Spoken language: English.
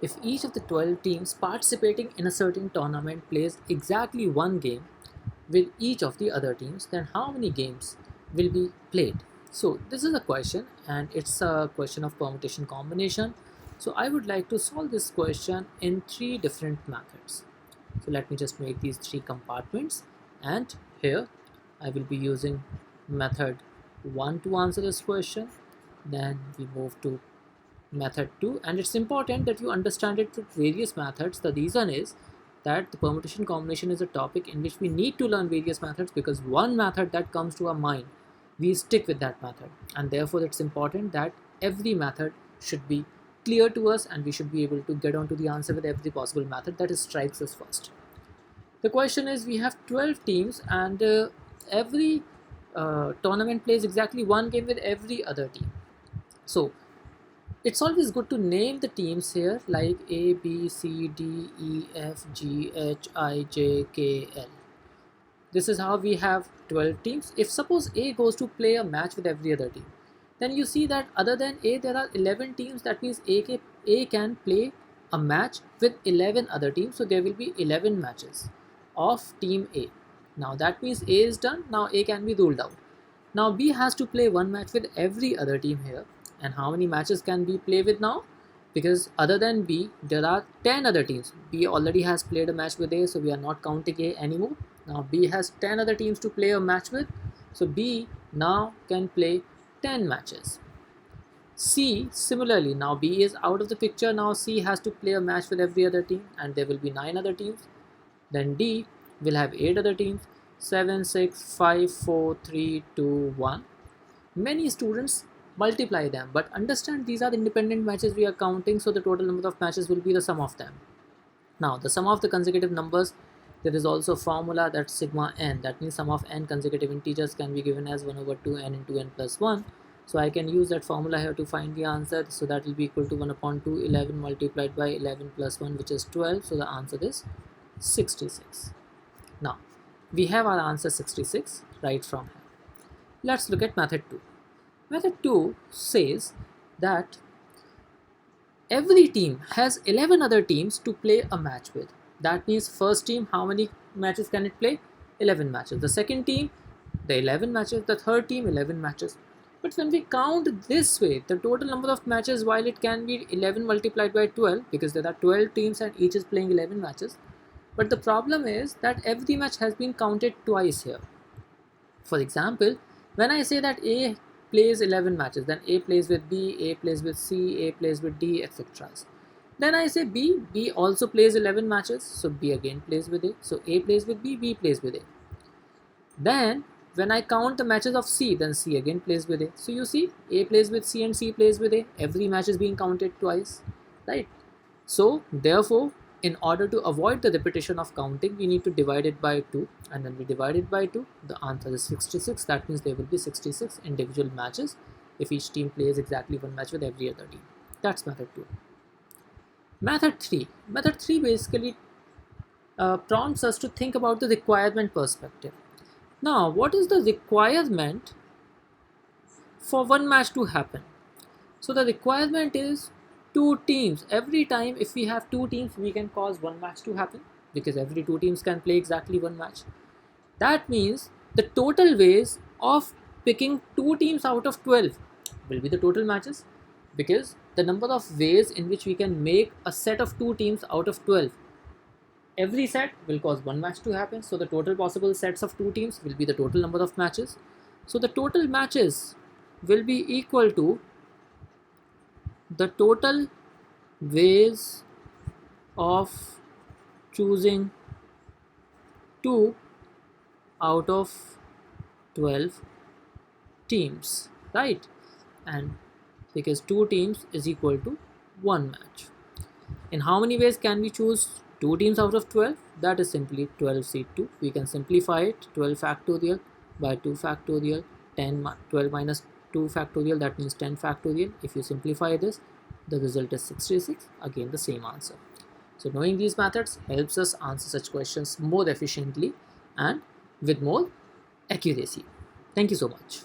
If each of the 12 teams participating in a certain tournament plays exactly one game with each of the other teams, then how many games will be played? So this is a question, and it's a question of permutation combination. So I would like to solve this question in three different methods. So let me just make these three compartments, and here I will be using method 1 to answer this question. Then we move to method 2, and it's important that you understand it with various methods. The reason is that the permutation combination is a topic in which we need to learn various methods, because one method that comes to our mind, we stick with that method, and therefore it's important that every method should be clear to us and we should be able to get on to the answer with every possible method that strikes us first. The question is, we have 12 teams, and every tournament plays exactly one game with every other team. So it's always good to name the teams here, like A, B, C, D, E, F, G, H, I, J, K, L. This is how we have 12 teams. If suppose A goes to play a match with every other team, then you see that other than A there are 11 teams. That means A can play a match with 11 other teams. So there will be 11 matches of team A. Now that means A is done. Now A can be ruled out. Now B has to play one match with every other team here. And how many matches can B play with now? Because other than B, there are 10 other teams. B already has played a match with A, so we are not counting A anymore. Now B has 10 other teams to play a match with, so B now can play 10 matches. C, similarly, now B is out of the picture. Now C has to play a match with every other team, and there will be 9 other teams. Then D will have 8 other teams. 7, 6, 5, 4, 3, 2, 1. Many students multiply them, but understand these are independent matches we are counting, so the total number of matches will be the sum of them. Now the sum of the consecutive numbers, there is also a formula, that's sigma n. That means sum of n consecutive integers can be given as 1 over 2n into n plus 1. So I can use that formula here to find the answer. So that will be equal to 1 upon 2, 11 multiplied by 11 plus 1, which is 12. So the answer is 66. Now we have our answer 66 right from here. Let's look at method 2. Method 2 says that every team has 11 other teams to play a match with. That means first team, how many matches can it play? 11 matches. The second team, the 11 matches. The third team, 11 matches. But when we count this way, the total number of matches, while it can be 11 multiplied by 12, because there are 12 teams and each is playing 11 matches, but the problem is that every match has been counted twice here. For example, when I say that A plays 11 matches, then A plays with B, A plays with C, A plays with D, etc. Then I say B also plays 11 matches, so B again plays with A. So A plays with B plays with A. Then when I count the matches of C, then C again plays with A. So you see, A plays with C and C plays with A. Every match is being counted twice, right? So therefore, in order to avoid the repetition of counting, we need to divide it by 2, and when we divide it by 2, the answer is 66. That means there will be 66 individual matches if each team plays exactly one match with every other team. That's method 2. Method 3. Method 3 basically prompts us to think about the requirement perspective. Now, what is the requirement for one match to happen? So the requirement is 2 teams. Every time if we have 2 teams, we can cause one match to happen, because every 2 teams can play exactly one match. That means the total ways of picking 2 teams out of 12 will be the total matches, because the number of ways in which we can make a set of 2 teams out of 12, every set will cause one match to happen. So the total possible sets of 2 teams will be the total number of matches. So the total matches will be equal to the total ways of choosing 2 out of 12 teams, right? And because 2 teams is equal to 1 match. In how many ways can we choose 2 teams out of 12? That is simply 12C2. We can simplify it, 12 factorial by 2 factorial, 12 minus 2 factorial, that means 10 factorial. If you simplify this, the result is 66. Again, the same answer. So knowing these methods helps us answer such questions more efficiently and with more accuracy. Thank you so much.